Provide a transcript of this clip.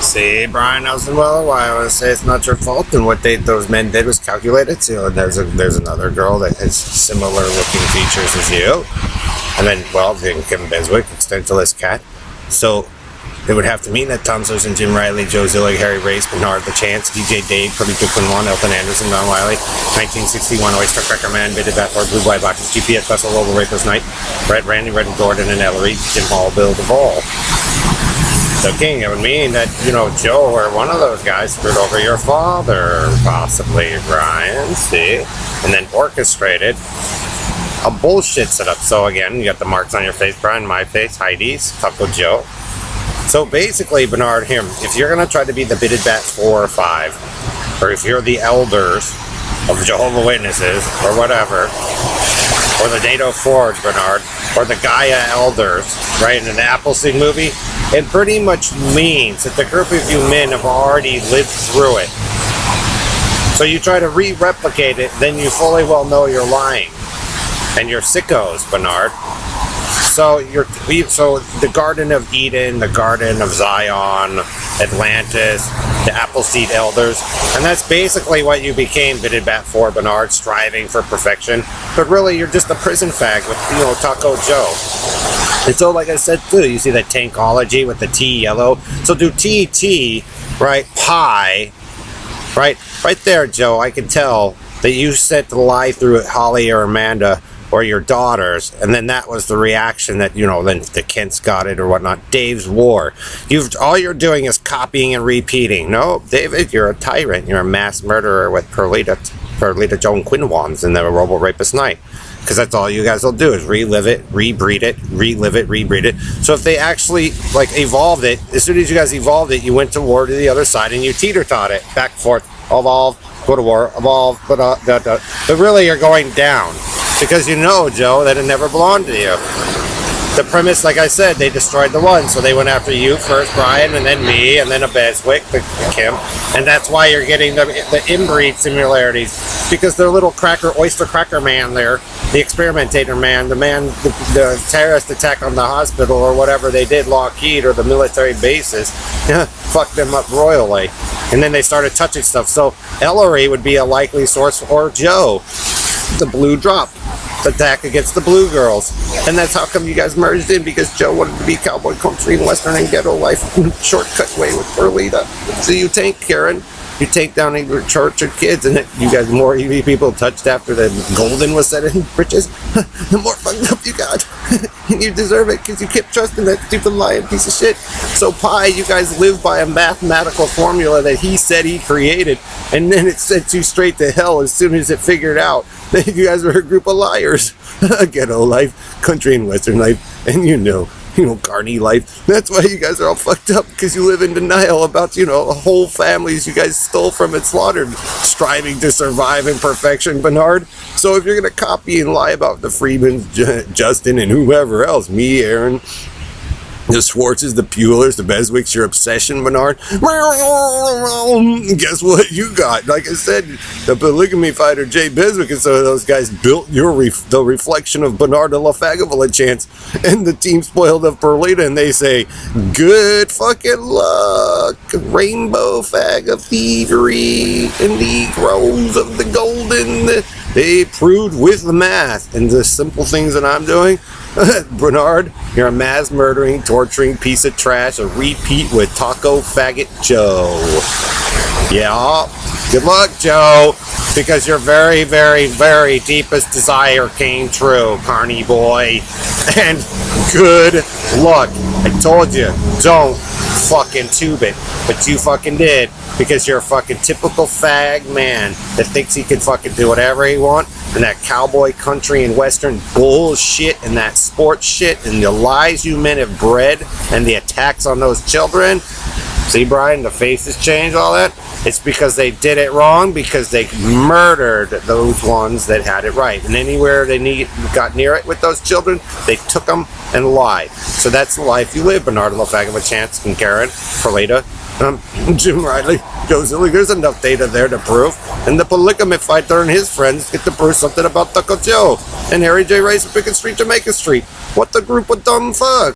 See, Brian Nelson, well, why I would say it's not your fault, and what those men did was calculated. So there's another girl that has similar looking features as you, and then Kim Beswick, extensionless cat. So they would have to mean that Tom Sosa and Jim Riley, Joe Zillig, Harry Race, Bernard the Chance, DJ Dave, Curly Quinlan, Elton Anderson, Don Wiley, 1961 Oyster Cracker Man, Bitted Bathwater, Blue White Boxes, GPS Vessel, Local Rapers Night, Red Randy, Red Gordon, and Ellery, Jim Hall, Bill Duvall. So, King, it would mean that, Joe or one of those guys screwed over your father, possibly, Brian, see? And then orchestrated a bullshit setup. So, again, you got the marks on your face, Brian, my face, Heidi's, Taco Joe. So, basically, Bernard, here, if you're going to try to be the Bitted Bat 4 or 5, or if you're the elders of Jehovah's Witnesses, or whatever, or the NATO Forge, Bernard, or the Gaia Elders, right, in an Appleseed movie, it pretty much means that the group of you men have already lived through it. So you try to replicate it, then you fully well know you're lying. And you're sickos, Bernard. So the Garden of Eden, the Garden of Zion, Atlantis, the Appleseed Elders, and that's basically what you became, Bitted Bat 4, Bernard, striving for perfection. But really, you're just a prison fag with, Taco Joe. And so, like I said, too, you see that tankology with the T yellow. So do TT, right, pi, right there, Joe, I can tell that you set the lie through Holly or Amanda or your daughters, and then that was the reaction that, then the Kents got it or whatnot. Dave's war. All you're doing is copying and repeating. No, David, you're a tyrant. You're a mass murderer with Perlita Joan Quinwans in the Robo Rapist Night. Because that's all you guys will do is relive it, rebreed it, rebreed it. So if they actually evolved it, as soon as you guys evolved it, you went to war to the other side and you teeter-tot it back and forth, evolve, go to war, evolve, but really you're going down because Joe, that it never belonged to you. The premise, like I said, they destroyed the one, so they went after you first, Brian, and then me, and then a Beswick, the Kim, and that's why you're getting the inbreed similarities, because their little oyster cracker man there, the experimentator man, the terrorist attack on the hospital or whatever they did, Lockheed or the military bases, fucked them up royally, and then they started touching stuff. So Ellery would be a likely source, or Joe, the blue drop. Attack against the Blue Girls, and that's how come you guys merged in, because Joe wanted to be cowboy country and western and ghetto life shortcut way with Perlita. So you tank Karen, you take down your church and kids, and you guys more EV people touched after the golden was set in britches. The more fucked up you got, and you deserve it because you kept trusting that stupid lying piece of shit. So Pi, you guys live by a mathematical formula that he said he created, and then it sent you straight to hell as soon as it figured out that you guys were a group of liars. Ghetto life, country and western life, and Carney life. That's why you guys are all fucked up, because you live in denial about, whole families you guys stole from and slaughtered, striving to survive in perfection, Bernard. So if you're going to copy and lie about the Freemans, Justin, and whoever else, me, Aaron, the Schwartzes, the Pewlers, the Beswicks, your obsession, Bernard. Guess what you got? Like I said, the polygamy fighter Jay Beswick and some of those guys built the reflection of Bernard de la Fagavola chance, and the team spoiled of Perlita, and they say, good fucking luck, rainbow fag of thievery, and the grows of the golden. They proved with the math and the simple things that I'm doing. Bernard, you're a mass murdering, torturing piece of trash, a repeat with Taco Faggot Joe. Yeah, good luck, Joe, because your very, very, very deepest desire came true, Carney boy. And good luck. I told you, don't fucking tube it, but you fucking did, because you're a fucking typical fag man that thinks he can fucking do whatever he wants, and that cowboy country and western bullshit and that sports shit and the lies you men have bred and the attacks on those children. See, Brian, the faces changed, all that. It's because they did it wrong, because they murdered those ones that had it right. And anywhere they got near it with those children, they took them and lied. So that's the life you live, Bernard LaFagova, Chance, and Karen, Perlita, Jim Riley, Joe Zillig. There's enough data there to prove. And the polygamy fighter and his friends get to prove something about Taco Joe and Harry J. Rice, Pickett Street, Jamaica Street. What the group of dumb fuck?